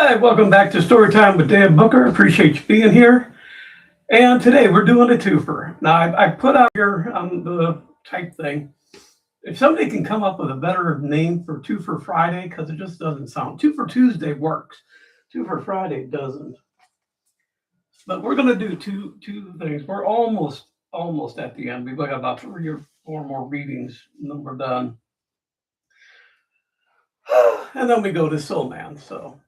Hi, welcome back to Storytime with Dan Booker. Appreciate you being here. And today we're doing a twofer. Now, I put out here on the type thing, if somebody can come up with a better name for Twofer Friday, because it just doesn't sound. Twofer Tuesday works. Twofer Friday doesn't. But we're going to do two things. We're almost at the end. We've got about 3 or 4 more readings, and then we're done. And then we go to Soul Man. So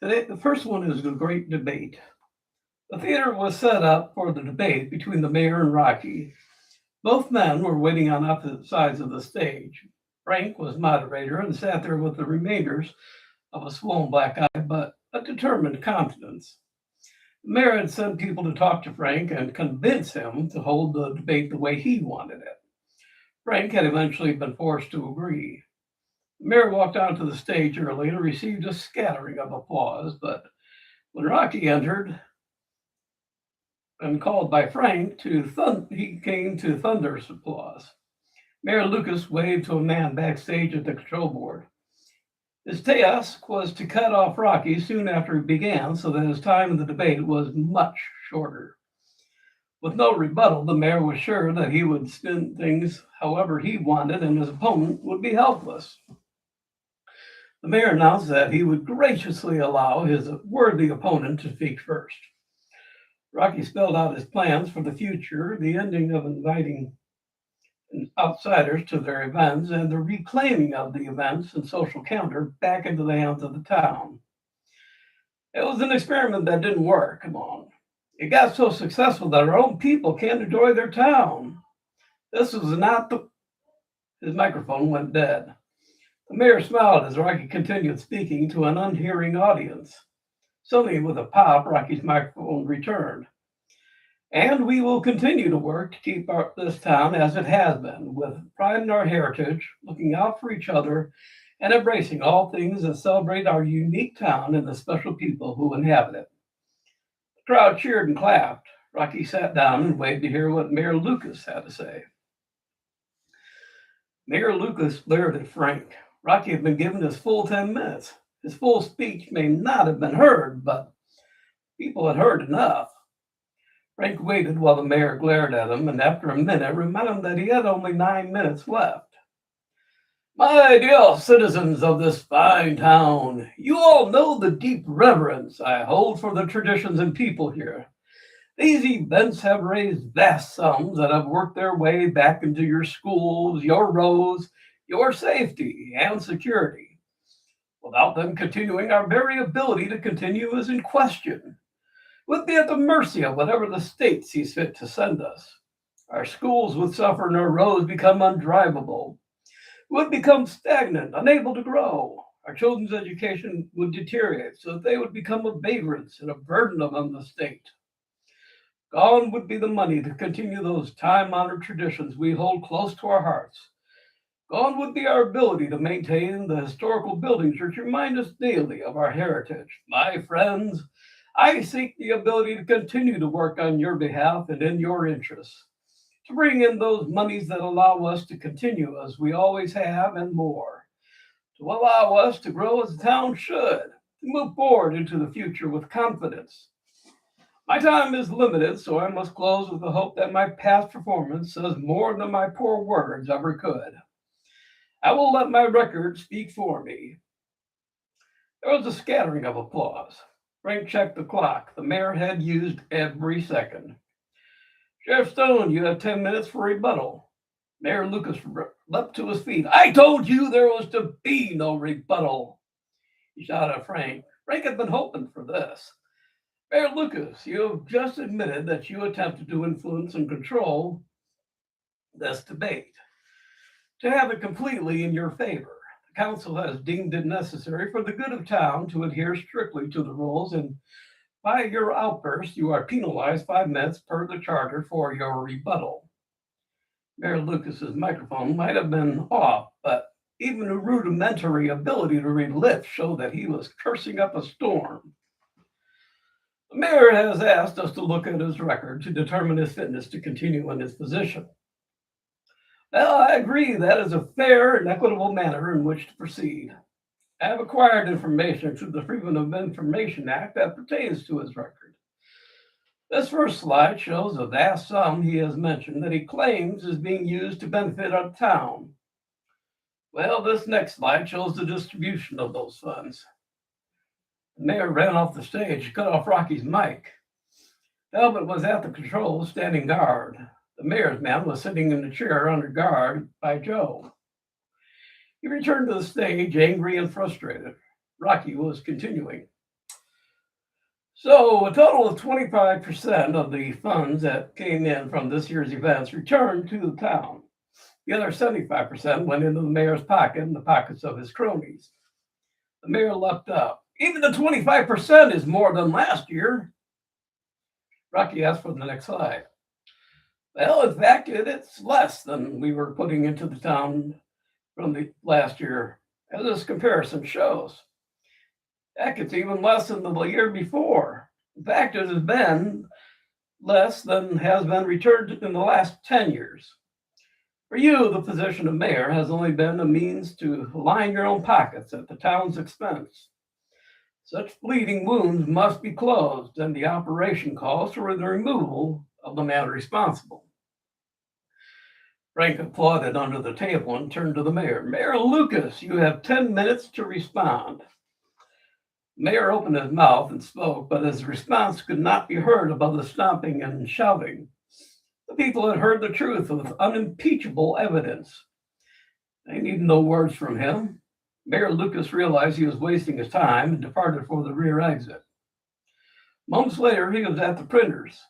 today, the first one is the Great Debate. The theater was set up for the debate between the mayor and Rocky. Both men were waiting on opposite sides of the stage. Frank was moderator and sat there with the remainders of a swollen black eye, but a determined countenance. The mayor had sent people to talk to Frank and convince him to hold the debate the way he wanted it. Frank had eventually been forced to agree. The mayor walked onto the stage early and received a scattering of applause, but when Rocky entered and called by Frank, he came to thunderous applause. Mayor Lucas waved to a man backstage at the control board. His task was to cut off Rocky soon after he began so that his time in the debate was much shorter. With no rebuttal, the mayor was sure that he would spin things however he wanted and his opponent would be helpless. The mayor announced that he would graciously allow his worthy opponent to speak first. Rocky spelled out his plans for the future, the ending of inviting outsiders to their events, and the reclaiming of the events and social calendar back into the hands of the town. It was an experiment that didn't work, come on. It got so successful that our own people can't enjoy their town. This was not the... His microphone went dead. The mayor smiled as Rocky continued speaking to an unhearing audience. Suddenly, with a pop, Rocky's microphone returned. And we will continue to work to keep this town as it has been, with pride in our heritage, looking out for each other, and embracing all things that celebrate our unique town and the special people who inhabit it. The crowd cheered and clapped. Rocky sat down and waited to hear what Mayor Lucas had to say. Mayor Lucas glared at Frank. Rocky had been given his full 10 minutes. His full speech may not have been heard, but people had heard enough. Frank waited while the mayor glared at him, and after a minute reminded him that he had only 9 minutes left. My dear citizens of this fine town, you all know the deep reverence I hold for the traditions and people here. These events have raised vast sums that have worked their way back into your schools, your roads, your safety, and security. Without them continuing, our very ability to continue is in question. We'd be at the mercy of whatever the state sees fit to send us. Our schools would suffer and our roads become undrivable. We would become stagnant, unable to grow. Our children's education would deteriorate so that they would become a vagrants and a burden upon the state. Gone would be the money to continue those time-honored traditions we hold close to our hearts. Gone would be our ability to maintain the historical buildings which remind us daily of our heritage. My friends, I seek the ability to continue to work on your behalf and in your interests, to bring in those monies that allow us to continue as we always have and more, to allow us to grow as a town should, to move forward into the future with confidence. My time is limited, so I must close with the hope that my past performance says more than my poor words ever could. I will let my record speak for me. There was a scattering of applause. Frank checked the clock. The mayor had used every second. Sheriff Stone, you have 10 minutes for rebuttal. Mayor Lucas leapt to his feet. I told you there was to be no rebuttal, he shouted at Frank. Frank had been hoping for this. Mayor Lucas, you have just admitted that you attempted to influence and control this debate, to have it completely in your favor. The council has deemed it necessary for the good of town to adhere strictly to the rules, and by your outburst, you are penalized 5 minutes per the charter for your rebuttal. Mayor Lucas's microphone might have been off, but even a rudimentary ability to read lips showed that he was cursing up a storm. The mayor has asked us to look at his record to determine his fitness to continue in his position. Well, I agree that is a fair and equitable manner in which to proceed. I have acquired information through the Freedom of Information Act that pertains to his record. This first slide shows a vast sum he has mentioned that he claims is being used to benefit our town. Well, this next slide shows the distribution of those funds. The mayor ran off the stage to cut off Rocky's mic. Talbot was at the controls standing guard. The mayor's man was sitting in the chair under guard by Joe. He returned to the stage angry and frustrated. Rocky was continuing. So a total of 25% of the funds that came in from this year's events returned to the town. The other 75% went into the mayor's pocket and the pockets of his cronies. The mayor leapt up. Even the 25% is more than last year. Rocky asked for the next slide. Well, in fact, it's less than we were putting into the town from the last year, as this comparison shows. Heck, it's even less than the year before. In fact, it has been less than has been returned in the last 10 years. For you, the position of mayor has only been a means to line your own pockets at the town's expense. Such bleeding wounds must be closed, and the operation calls for the removal of the man responsible. Frank applauded under the table and turned to the mayor. Mayor Lucas, you have 10 minutes to respond. The mayor opened his mouth and spoke, but his response could not be heard above the stomping and shouting. The people had heard the truth with unimpeachable evidence. They needed no words from him. Mayor Lucas realized he was wasting his time and departed for the rear exit. Moments later, he was at the printers.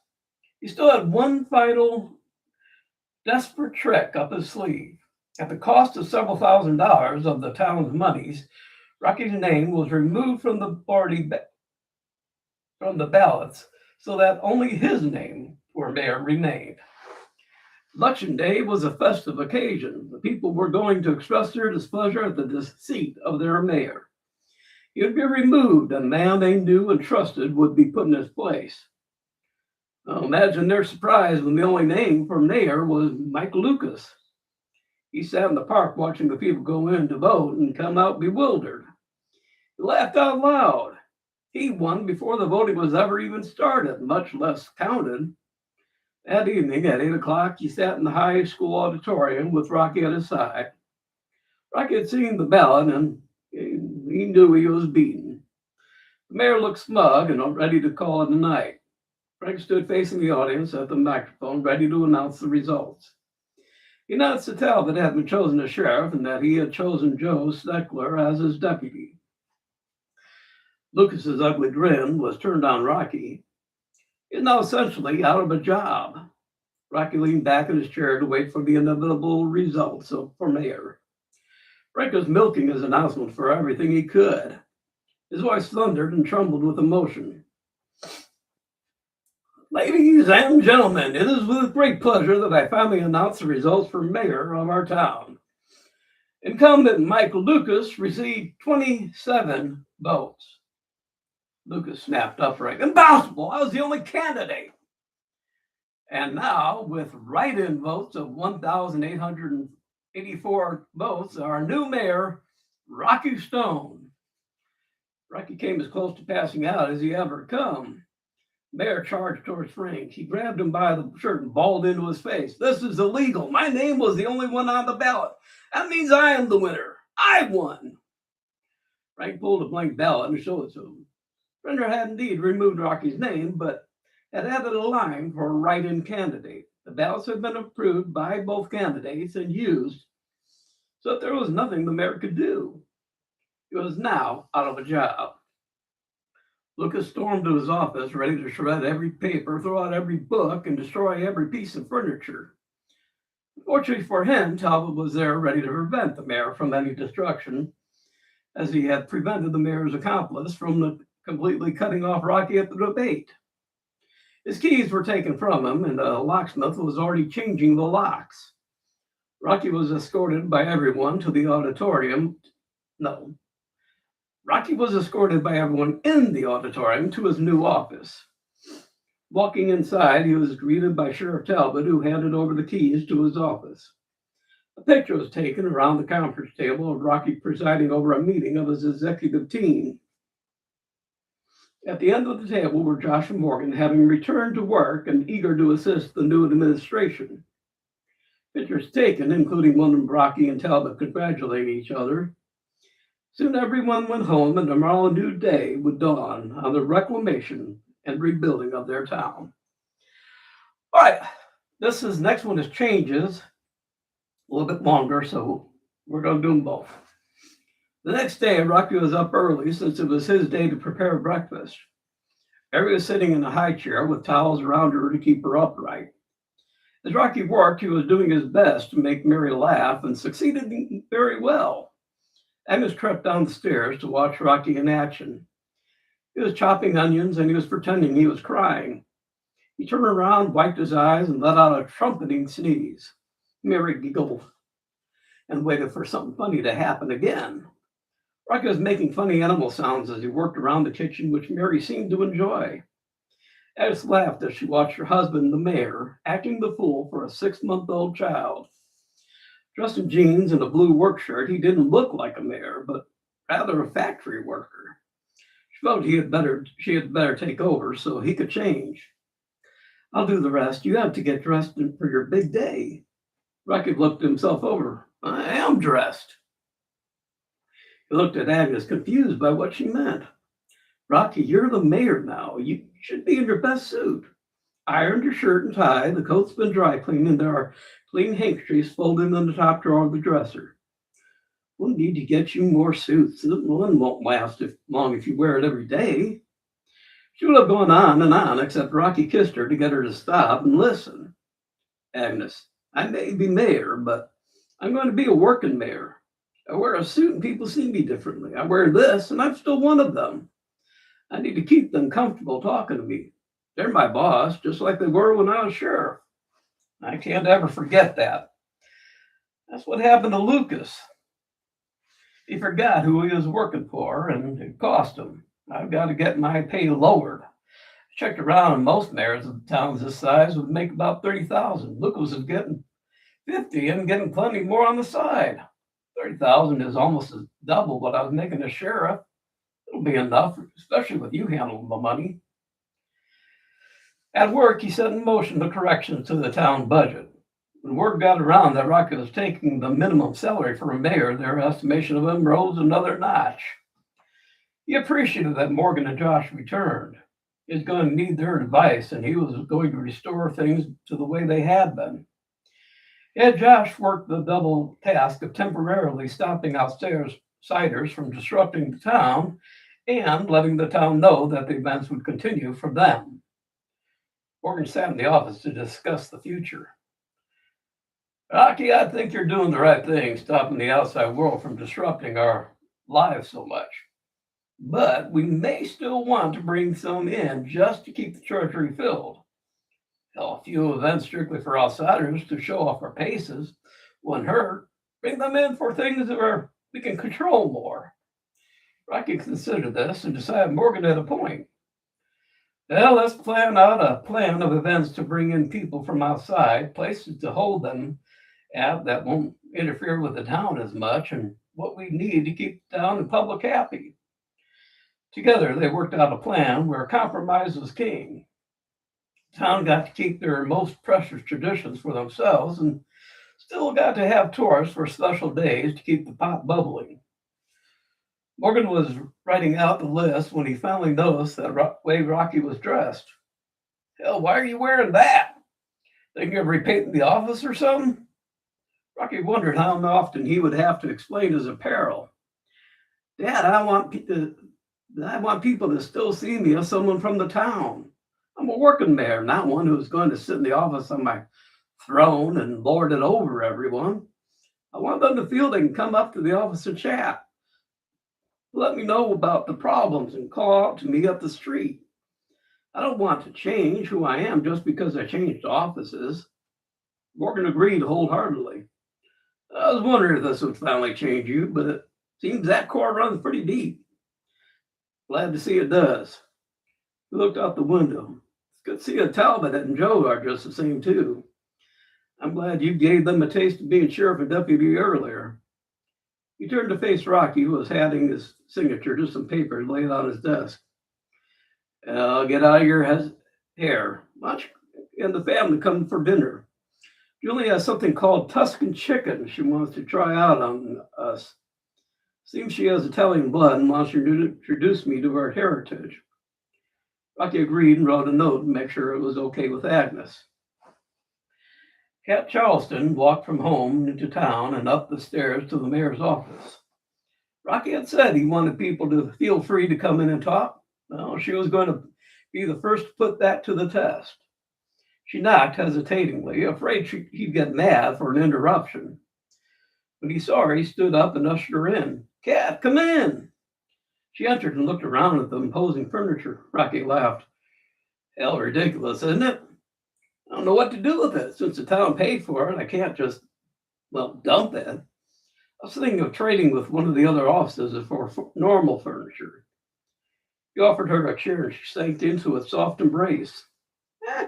He still had one final desperate trick up his sleeve. At the cost of several $1,000s of the town's monies, Rocky's name was removed from the ballots so that only his name for mayor remained. Election day was a festive occasion. The people were going to express their displeasure at the deceit of their mayor. He would be removed, and a man they knew and trusted would be put in his place. Now, imagine their surprise when the only name for mayor was Mike Lucas. He sat in the park watching the people go in to vote and come out bewildered. He laughed out loud. He won before the voting was ever even started, much less counted. That evening at 8 o'clock, he sat in the high school auditorium with Rocky at his side. Rocky had seen the ballot and he knew he was beaten. The mayor looked smug and ready to call it a night. Frank stood facing the audience at the microphone, ready to announce the results. He announced that Talbot had been chosen as sheriff and that he had chosen Joe Steckler as his deputy. Lucas's ugly grin was turned on Rocky. He is now essentially out of a job. Rocky leaned back in his chair to wait for the inevitable results for mayor. Frank was milking his announcement for everything he could. His voice thundered and trembled with emotion. Ladies and gentlemen, it is with great pleasure that I finally announce the results for mayor of our town. Incumbent Mike Lucas received 27 votes. Lucas snapped upright. Impossible! I was the only candidate. And now, with write-in votes of 1,884 votes, our new mayor, Rocky Stone. Rocky came as close to passing out as he ever come. Mayor charged towards Frank. He grabbed him by the shirt and bawled into his face. This is illegal. My name was the only one on the ballot. That means I am the winner. I won. Frank pulled a blank ballot and showed it to him. Printer had indeed removed Rocky's name, but had added a line for a write-in candidate. The ballots had been approved by both candidates and used, so that there was nothing the mayor could do. He was now out of a job. Lucas stormed to his office, ready to shred every paper, throw out every book, and destroy every piece of furniture. Fortunately for him, Talbot was there ready to prevent the mayor from any destruction, as he had prevented the mayor's accomplice from completely cutting off Rocky at the debate. His keys were taken from him, and the locksmith was already changing the locks. Rocky was escorted by everyone to the auditorium. No. Rocky was escorted by everyone in the auditorium to his new office. Walking inside, he was greeted by Sheriff Talbot, who handed over the keys to his office. A picture was taken around the conference table of Rocky presiding over a meeting of his executive team. At the end of the table were Josh and Morgan, having returned to work and eager to assist the new administration. Pictures taken, including one of Rocky and Talbot congratulating each other. Soon everyone went home, and tomorrow a new day would dawn on the reclamation and rebuilding of their town. All right, next one is changes, a little bit longer, so we're going to do them both. The next day, Rocky was up early since it was his day to prepare breakfast. Mary was sitting in a high chair with towels around her to keep her upright. As Rocky worked, he was doing his best to make Mary laugh and succeeded very well. Agnes crept down the stairs to watch Rocky in action. He was chopping onions and he was pretending he was crying. He turned around, wiped his eyes, and let out a trumpeting sneeze. Mary giggled and waited for something funny to happen again. Rocky was making funny animal sounds as he worked around the kitchen, which Mary seemed to enjoy. Agnes laughed as she watched her husband, the mayor, acting the fool for a 6-month-old child. Dressed in jeans and a blue work shirt, he didn't look like a mayor, but rather a factory worker. She felt she had better take over so he could change. I'll do the rest. You have to get dressed for your big day. Rocky looked himself over. I am dressed. He looked at Agnes, confused by what she meant. Rocky, you're the mayor now. You should be in your best suit. Ironed your shirt and tie. The coat's been dry cleaned, and there are clean handkerchiefs folded in the top drawer of the dresser. We'll need to get you more suits. One won't last long if you wear it every day. She would have gone on and on, except Rocky kissed her to get her to stop and listen. Agnes, I may be mayor, but I'm going to be a working mayor. I wear a suit and people see me differently. I wear this and I'm still one of them. I need to keep them comfortable talking to me. They're my boss, just like they were when I was sheriff. I can't ever forget that. That's what happened to Lucas. He forgot who he was working for, and it cost him. I've got to get my pay lowered. I checked around, and most mayors of towns this size would make about $30,000. Lucas is getting $50,000 and getting plenty more on the side. $30,000 is almost double what I was making as sheriff. It'll be enough, especially with you handling the money. At work, he set in motion the corrections to the town budget. When word got around that Rocky was taking the minimum salary for a mayor, their estimation of him rose another notch. He appreciated that Morgan and Josh returned. He was going to need their advice, and he was going to restore things to the way they had been. He had Josh work the double task of temporarily stopping outsiders from disrupting the town and letting the town know that the events would continue for them. Morgan sat in the office to discuss the future. Rocky, I think you're doing the right thing, stopping the outside world from disrupting our lives so much. But we may still want to bring some in just to keep the treasury filled. A few events strictly for outsiders to show off our paces wouldn't hurt. Bring them in for things that we can control more. Rocky considered this and decided Morgan had a point. Well, let's plan out a plan of events to bring in people from outside, places to hold them at that won't interfere with the town as much, and what we need to keep the town and public happy. Together, they worked out a plan where compromise was king. The town got to keep their most precious traditions for themselves and still got to have tourists for special days to keep the pot bubbling. Morgan was writing out the list when he finally noticed that way Rocky was dressed. Hell, why are you wearing that? Think you're repainting the office or something? Rocky wondered how often he would have to explain his apparel. Dad, I want people to still see me as someone from the town. I'm a working mayor, not one who's going to sit in the office on my throne and lord it over everyone. I want them to feel they can come up to the office and chat. Let me know about the problems and call out to me up the street. I don't want to change who I am just because I changed offices. Morgan agreed wholeheartedly. I was wondering if this would finally change you, but it seems that core runs pretty deep. Glad to see it does. He looked out the window. It's good to see that Talbot and Joe are just the same too. I'm glad you gave them a taste of being sheriff and deputy earlier. He turned to face Rocky, who was handing his signature to some papers laid on his desk. Get out of your hair. Watch and the family come for dinner. Julie has something called Tuscan chicken she wants to try out on us. Seems she has Italian blood and wants to introduce me to her heritage. Rocky agreed and wrote a note to make sure it was okay with Agnes. Cat Charlston walked from home into town and up the stairs to the mayor's office. Rocky had said he wanted people to feel free to come in and talk. Well, she was going to be the first to put that to the test. She knocked hesitatingly, afraid he'd get mad for an interruption. When he saw her, he stood up and ushered her in. Cat, come in. She entered and looked around at the imposing furniture. Rocky laughed. Hell, ridiculous, isn't it? I don't know what to do with it. Since the town paid for it, I can't just, dump it. I was thinking of trading with one of the other offices for normal furniture. He offered her a chair and she sank into a soft embrace.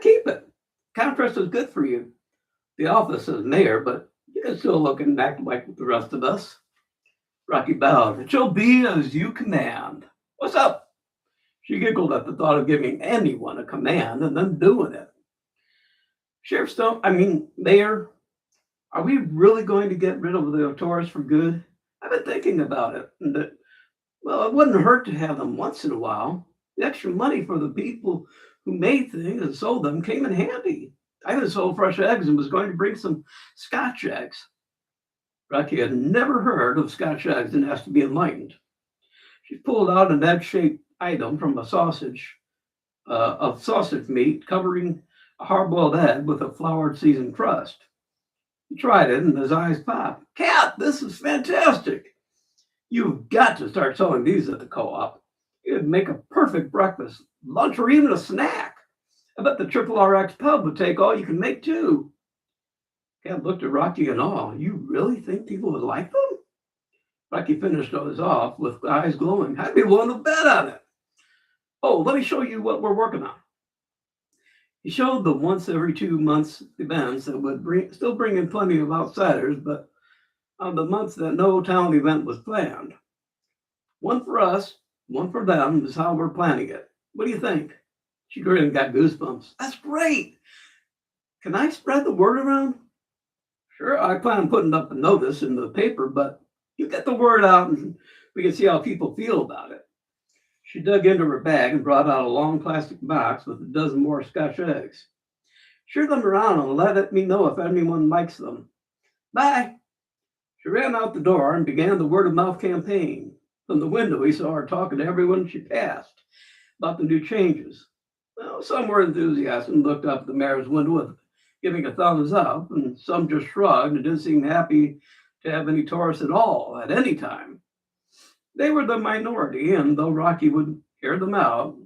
Keep it. Contrast is good for you. The office is mayor, but you can still look and act like the rest of us. Rocky bowed. It shall be as you command. What's up? She giggled at the thought of giving anyone a command and then doing it. Mayor, are we really going to get rid of the tourists for good? I've been thinking about it. And it wouldn't hurt to have them once in a while. The extra money for the people who made things and sold them came in handy. I even sold fresh eggs and was going to bring some Scotch eggs. Rocky had never heard of Scotch eggs and asked to be enlightened. She pulled out an egg-shaped item from a sausage of sausage meat covering a hard-boiled egg with a floured seasoned crust. He tried it and his eyes popped. Cat, this is fantastic. You've got to start selling these at the co-op. It'd make a perfect breakfast, lunch, or even a snack. I bet the Triple RX pub would take all you can make too. Cat looked at Rocky in awe. You really think people would like them? Rocky finished his off with eyes glowing. I'd be willing to bet on it. Oh, let me show you what we're working on. He showed the once every 2 months events that would still bring in plenty of outsiders, but on the months that no town event was planned. One for us, one for them is how we're planning it. What do you think? She grinned and got goosebumps. That's great. Can I spread the word around? Sure, I plan on putting up a notice in the paper, but you get the word out and we can see how people feel about it. She dug into her bag and brought out a long plastic box with a dozen more Scotch eggs. Share them around and let me know if anyone likes them. Bye. She ran out the door and began the word-of-mouth campaign. From the window, he saw her talking to everyone she passed about the new changes. Well, some were enthusiastic and looked up at the mayor's window giving a thumbs up, and some just shrugged and didn't seem happy to have any tourists at all at any time. They were the minority, and though Rocky would hear them out,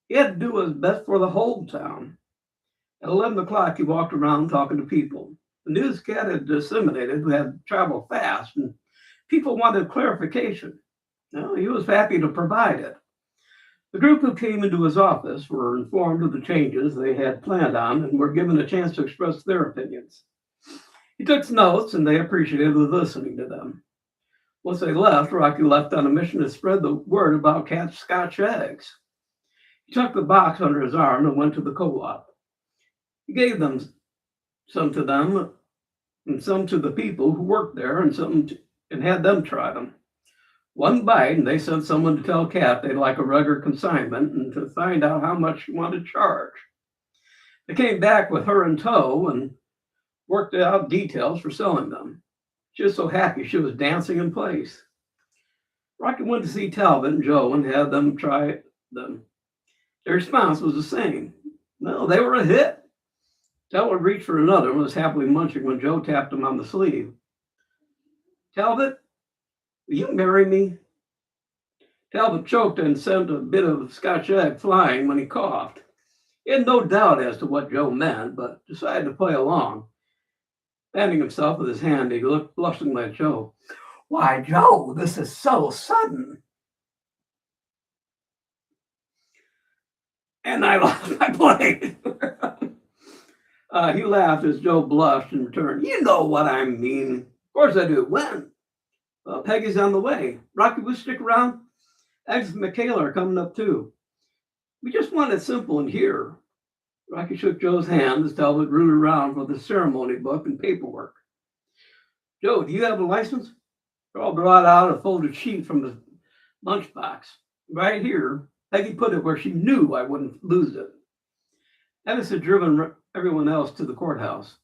he had to do his best for the whole town. At 11 o'clock, he walked around talking to people. The news Cat had disseminated had traveled fast, and people wanted clarification. Well, he was happy to provide it. The group who came into his office were informed of the changes they had planned on and were given a chance to express their opinions. He took notes, and they appreciated listening to them. Once they left, Rocky left on a mission to spread the word about Cat's Scotch eggs. He took the box under his arm and went to the co-op. He gave them some to them and some to the people who worked there and had them try them. One bite, and they sent someone to tell Cat they'd like a regular consignment and to find out how much she wanted to charge. They came back with her in tow and worked out details for selling them. She was so happy she was dancing in place. Rocky went to see Talbot and Joe and had them try them. Their response was the same. No, they were a hit. Talbot reached for another and was happily munching when Joe tapped him on the sleeve. Talbot, will you marry me? Talbot choked and sent a bit of Scotch egg flying when he coughed. He had no doubt as to what Joe meant, but decided to play along. Fanning himself with his hand, he looked blushingly at Joe. Why, Joe, this is so sudden. And I lost my plate. He laughed as Joe blushed in return. You know what I mean. Of course I do. When? Peggy's on the way. Rocky, will you stick around? Agnes and Michaela are coming up too. We just want it simple in here. Rocky shook Joe's hand as Talbot rooted around for the ceremony book and paperwork. Joe, do you have a license? Carl brought out a folded sheet from the lunchbox. Right here. Peggy put it where she knew I wouldn't lose it. Agnes had driven everyone else to the courthouse.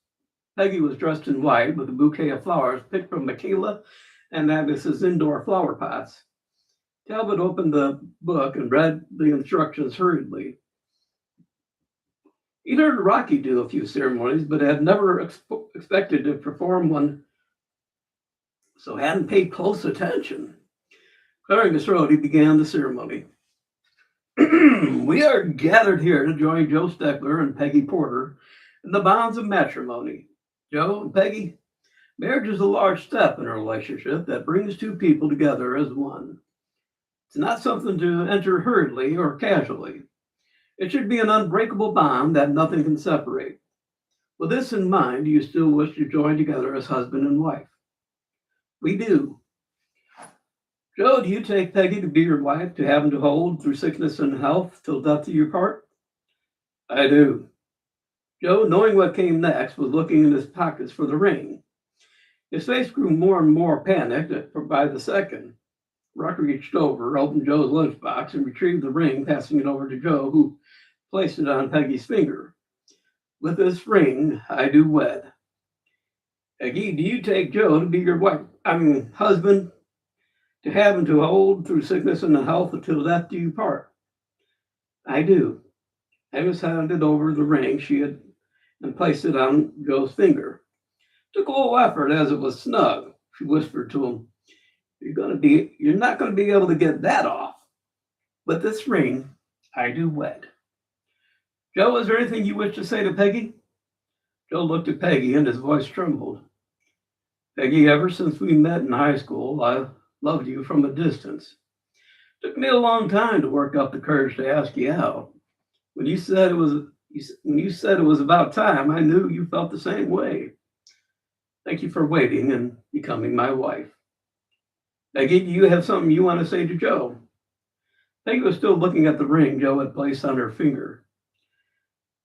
Peggy was dressed in white with a bouquet of flowers picked from Michaela and Agnes's indoor flower pots. Talbot opened the book and read the instructions hurriedly. He'd heard Rocky do a few ceremonies, but had never expected to perform one, so hadn't paid close attention. Clearing his throat, he began the ceremony. We are gathered here to join Joe Steckler and Peggy Porter in the bonds of matrimony. Joe and Peggy, marriage is a large step in a relationship that brings two people together as one. It's not something to enter hurriedly or casually. It should be an unbreakable bond that nothing can separate. With this in mind, do you still wish to join together as husband and wife? We do. Joe, do you take Peggy to be your wife, to have and to hold through sickness and health till death do you part? I do. Joe, knowing what came next, was looking in his pockets for the ring. His face grew more and more panicked by the second. Rocky reached over, opened Joe's lunchbox, and retrieved the ring, passing it over to Joe, who placed it on Peggy's finger. With this ring, I do wed. Peggy, do you take Joe to be your husband, to have and to hold through sickness and health until death do you part? I do. Agnes handed over the ring she had and placed it on Joe's finger. Took a little effort as it was snug. She whispered to him, You're not going to be able to get that off. With this ring, I do wed. Joe, is there anything you wish to say to Peggy? Joe looked at Peggy and his voice trembled. Peggy, ever since we met in high school, I've loved you from a distance. Took me a long time to work up the courage to ask you out. When you said it was about time, I knew you felt the same way. Thank you for waiting and becoming my wife. Peggy, do you have something you want to say to Joe? Peggy was still looking at the ring Joe had placed on her finger.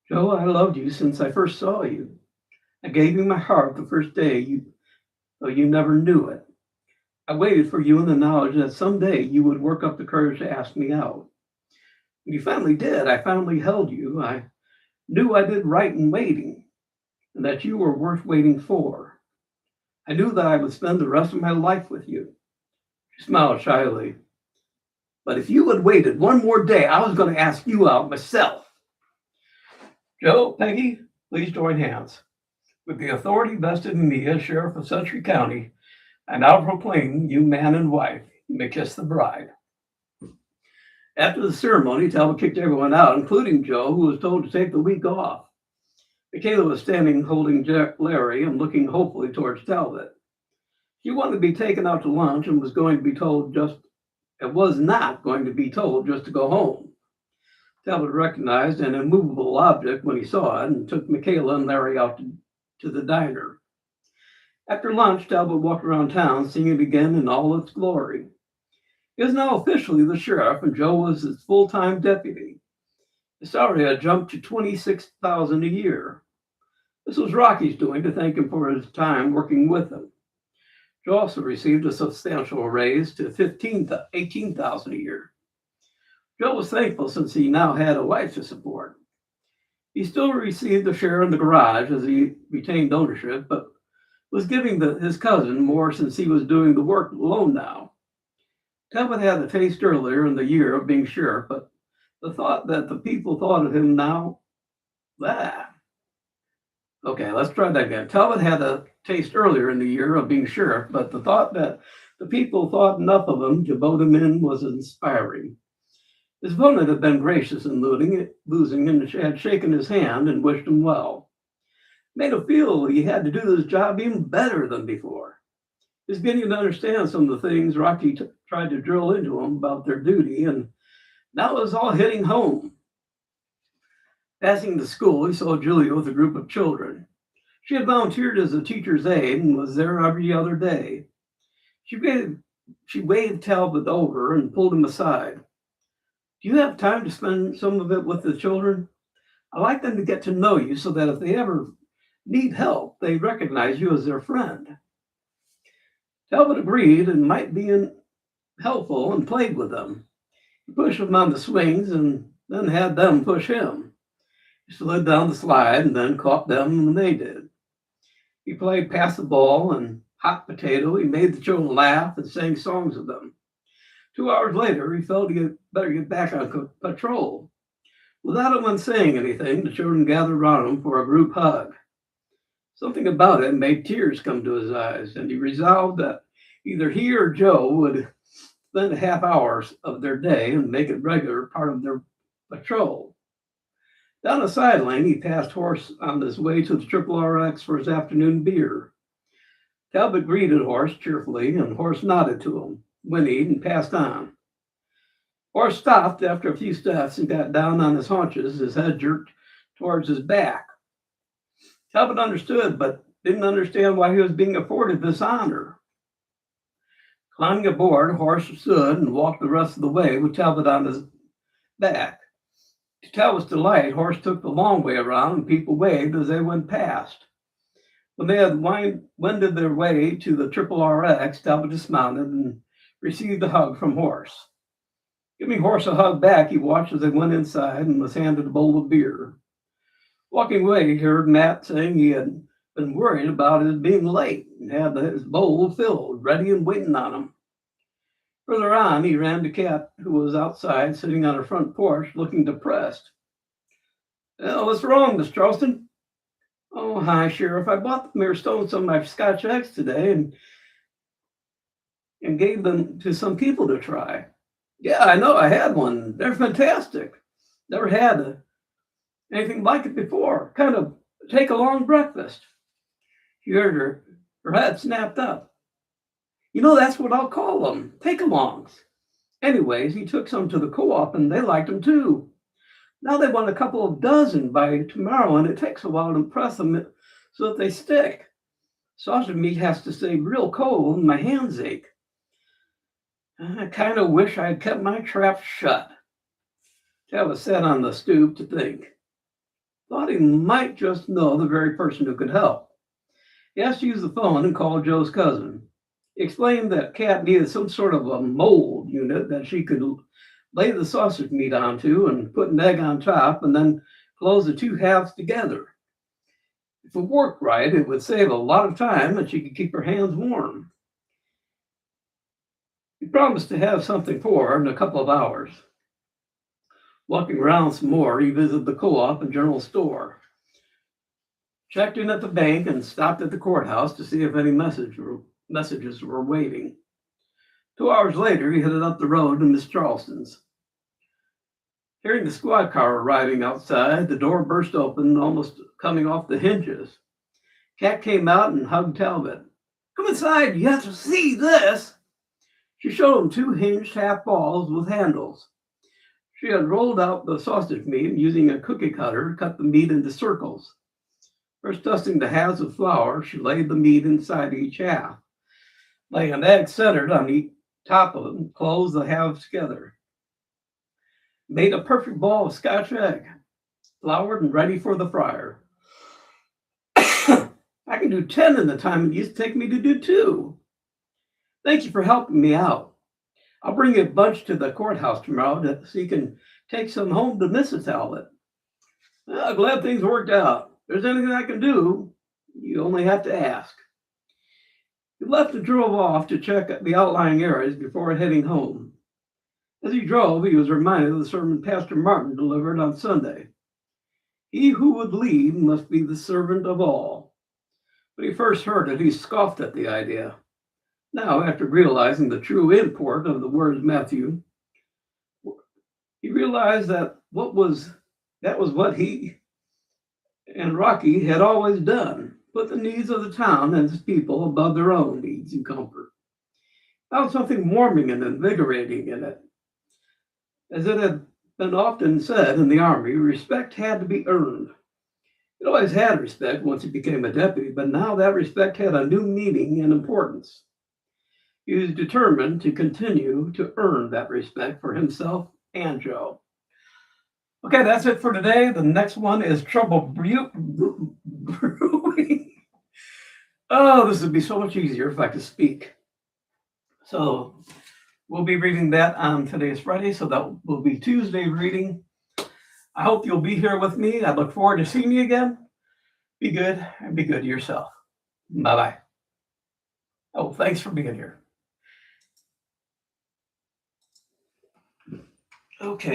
Joe, I loved you since I first saw you. I gave you my heart the first day, though you never knew it. I waited for you in the knowledge that someday you would work up the courage to ask me out. When you finally did, I finally held you. I knew I did right in waiting, and that you were worth waiting for. I knew that I would spend the rest of my life with you. She smiled shyly. But if you had waited one more day, I was going to ask you out myself. Joe, Peggy, please join hands. With the authority vested in me as Sheriff of Century County, I now proclaim you man and wife. You may kiss the bride. After the ceremony, Talbot kicked everyone out, including Joe, who was told to take the week off. Michaela was standing holding Larry and looking hopefully towards Talbot. She wanted to be taken out to lunch and was not going to be told just to go home. Talbot recognized an immovable object when he saw it and took Michaela and Larry out to the diner. After lunch, Talbot walked around town, seeing it again in all its glory. He was now officially the sheriff, and Joe was his full-time deputy. His salary had jumped to $26,000 a year. This was Rocky's doing to thank him for his time working with him. Joe also received a substantial raise to $18,000 a year. Joe was thankful since he now had a wife to support. He still received a share in the garage as he retained ownership, but was giving his cousin more since he was doing the work alone now. Talbot had a taste earlier in the year of being sheriff, but the thought that the people thought of him now, Okay, let's try that again. Talbot had a taste earlier in the year of being sheriff, but the thought that the people thought enough of him to vote him in was inspiring. His opponent had been gracious in losing and had shaken his hand and wished him well. Made him feel he had to do this job even better than before. He was beginning to understand some of the things Rocky tried to drill into him about their duty, and now it was all hitting home. Passing the school, he saw Julia with a group of children. She had volunteered as a teacher's aide and was there every other day. She waved, she waved Talbot over and pulled him aside. Do you have time to spend some of it with the children? I like them to get to know you so that if they ever need help, they recognize you as their friend. Talbot agreed and might be helpful and played with them. He pushed them on the swings and then had them push him. He slid down the slide and then caught them when they did. He played pass the ball and hot potato. He made the children laugh and sang songs with them. 2 hours later, he felt he had better get back on patrol. Without anyone saying anything, the children gathered around him for a group hug. Something about it made tears come to his eyes, and he resolved that either he or Joe would spend a half hour of their day and make it regular part of their patrol. Down a side lane, he passed Horse on his way to the Triple RX for his afternoon beer. Talbot greeted Horse cheerfully, and Horse nodded to him, whinnied, and passed on. Horse stopped after a few steps and got down on his haunches, his head jerked towards his back. Talbot understood, but didn't understand why he was being afforded this honor. Climbing aboard, Horse stood and walked the rest of the way with Talbot on his back. To Talbot's delight, Horse took the long way around and people waved as they went past. When they had wended their way to the Triple RX, Talbot dismounted and received a hug from Horse. Giving Horse a hug back, he watched as they went inside and was handed a bowl of beer. Walking away, he heard Matt saying he had been worried about his being late and had his bowl filled, ready and waiting on him. Further on, he ran to Cat, who was outside, sitting on her front porch, looking depressed. What's wrong, Miss Charlston? Oh, hi, Sheriff. I bought the Mayor Stone some of my Scotch eggs today and gave them to some people to try. Yeah, I know. I had one. They're fantastic. Never had anything like it before. Kind of take a long breakfast. She heard her head snapped up. You know, that's what I'll call them, take-alongs. Anyways, he took some to the co-op and they liked them too. Now they want a couple of dozen by tomorrow, and it takes a while to press them so that they stick. Sausage meat has to stay real cold and my hands ache. I kind of wish I'd kept my trap shut. Talbot sat on the stoop to think. Thought he might just know the very person who could help. He asked to use the phone and called Joe's cousin. He explained that Cat needed some sort of a mold unit that she could lay the sausage meat onto and put an egg on top and then close the two halves together. If it worked right, it would save a lot of time and she could keep her hands warm. He promised to have something for her in a couple of hours. Walking around some more, he visited the co-op and general store, checked in at the bank, and stopped at the courthouse to see if any messages were waiting. 2 hours later, he headed up the road to Miss Charlston's. Hearing the squad car arriving outside, the door burst open, almost coming off the hinges. Cat came out and hugged Talbot. Come inside, you have to see this. She showed him two hinged half balls with handles. She had rolled out the sausage meat and using a cookie cutter, cut the meat into circles. First dusting the halves with flour, she laid the meat inside each half. Laying an egg centered on each top of it, closed the halves together. Made a perfect ball of Scotch egg, floured and ready for the fryer. I can do 10 in the time it used to take me to do 2. Thank you for helping me out. I'll bring you a bunch to the courthouse tomorrow so you can take some home to Mrs. Talbot. Well, glad things worked out. If there's anything I can do, you only have to ask. He left and drove off to check the outlying areas before heading home. As he drove, he was reminded of the sermon Pastor Martin delivered on Sunday. He who would lead must be the servant of all. When he first heard it, he scoffed at the idea. Now, after realizing the true import of the words Matthew, he realized that was what he and Rocky had always done, put the needs of the town and its people above their own needs and comfort. Found something warming and invigorating in it, as it had been often said in the Army, respect had to be earned. It always had respect once he became a deputy, but now that respect had a new meaning and importance. He was determined to continue to earn that respect for himself and Joe. Okay, that's it for today. The next one is Trouble Brewing. Oh, this would be so much easier if I could speak. So we'll be reading that on today's Friday, so that will be Tuesday reading. I hope you'll be here with me. I look forward to seeing you again. Be good and be good to yourself. Bye-bye. Oh, thanks for being here. Okay.